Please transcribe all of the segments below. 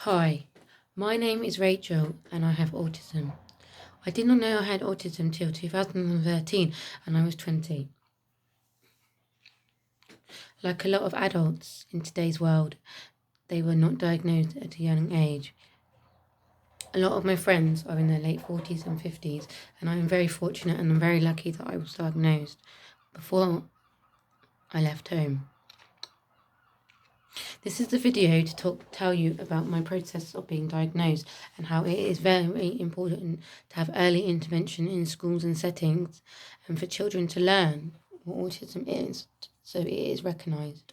Hi, my name is Rachel and I have autism. I did not know I had autism till 2013 and I was 20. Like a lot of adults in today's world, they were not diagnosed at a young age. A lot of my friends are in their late 40s and 50s, and I am very fortunate and I'm very lucky that I was diagnosed before I left home. This is the video to tell you about my process of being diagnosed and how it is very important to have early intervention in schools and settings and for children to learn what autism is so it is recognised.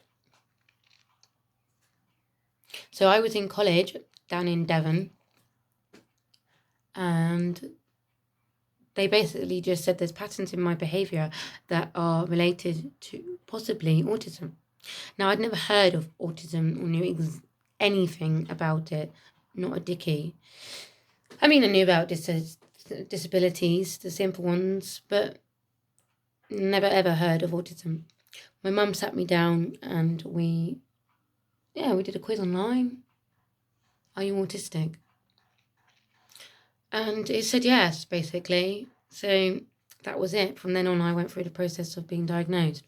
So I was in college down in Devon and they basically just said there's patterns in my behaviour that are related to possibly autism. Now, I'd never heard of autism or knew anything about it, not a dicky. I mean, I knew about disabilities, the simple ones, but never ever heard of autism. My mum sat me down and we did a quiz online. Are you autistic? And it said yes, basically. So that was it. From then on, I went through the process of being diagnosed.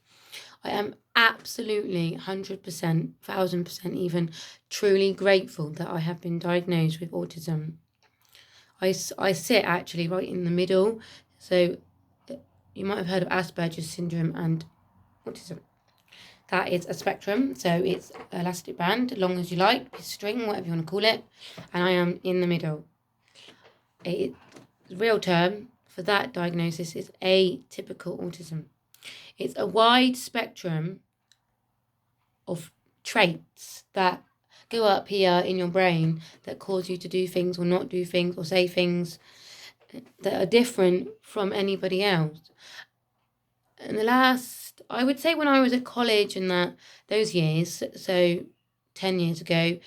I am absolutely 100%, 1000% even, truly grateful that I have been diagnosed with autism. I sit actually right in the middle. So you might have heard of Asperger's syndrome and autism. That is a spectrum. So it's elastic band, long as you like, string, whatever you want to call it. And I am in the middle. The real term for that diagnosis is atypical autism. It's a wide spectrum of traits that go up here in your brain that cause you to do things or not do things or say things that are different from anybody else. And I would say when I was at college and those years, so 10 years ago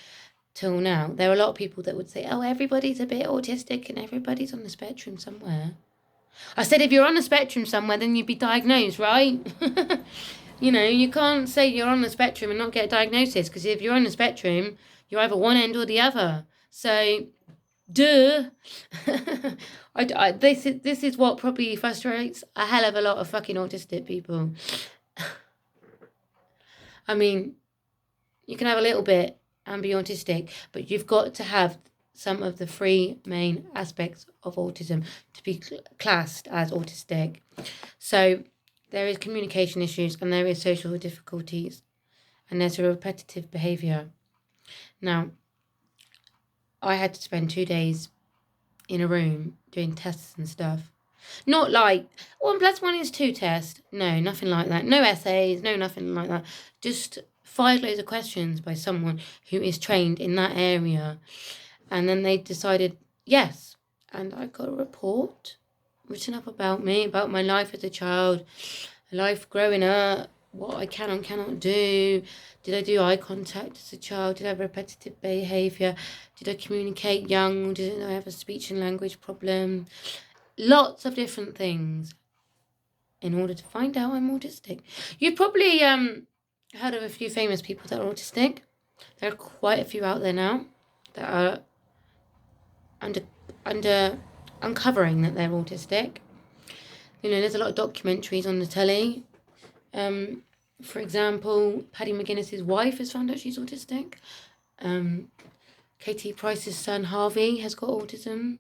till now, there were a lot of people that would say, oh, everybody's a bit autistic and everybody's on the spectrum somewhere. I said, if you're on the spectrum somewhere, then you'd be diagnosed, right? You know, you can't say you're on the spectrum and not get a diagnosis, because if you're on the spectrum, you're either one end or the other. So, duh. This is what probably frustrates a hell of a lot of fucking autistic people. I mean, you can have a little bit and be autistic, but you've got to have some of the three main aspects of autism to be classed as autistic. So there is communication issues and there is social difficulties and there's a repetitive behaviour. Now, I had to spend 2 days in a room doing tests and stuff. Not like 1+1 is 2 test. No, nothing like that. No essays, no nothing like that. Just 5 loads of questions by someone who is trained in that area. And then they decided, yes. And I got a report written up about me, about my life as a child, life growing up, what I can and cannot do. Did I do eye contact as a child? Did I have repetitive behaviour? Did I communicate young? Did I have a speech and language problem? Lots of different things in order to find out I'm autistic. You've probably heard of a few famous people that are autistic. There are quite a few out there now that are under uncovering that they're autistic. You know, there's a lot of documentaries on the telly. For example, Paddy McGuinness's wife has found out she's autistic. Katie Price's son Harvey has got autism.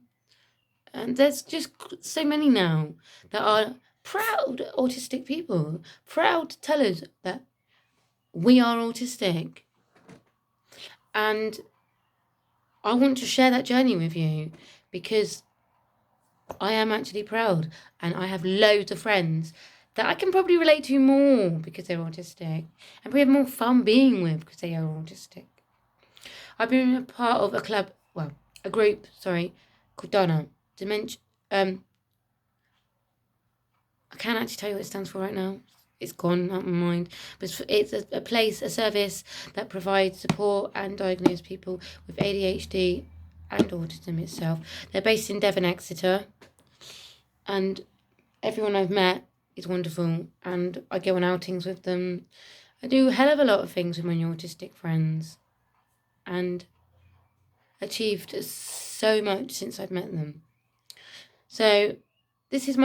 And there's just so many now that are proud autistic people, proud to tell us that we are autistic. And I want to share that journey with you because I am actually proud and I have loads of friends that I can probably relate to more because they're autistic and we have more fun being with because they are autistic. I've been a part of a group called Donna. Dementia. I can't actually tell you what it stands for right now. It's gone out of my mind. But it's a service that provides support and diagnose people with ADHD and autism itself. They're based in Devon, Exeter. And everyone I've met is wonderful. And I go on outings with them. I do a hell of a lot of things with my autistic friends. And achieved so much since I've met them. So this is my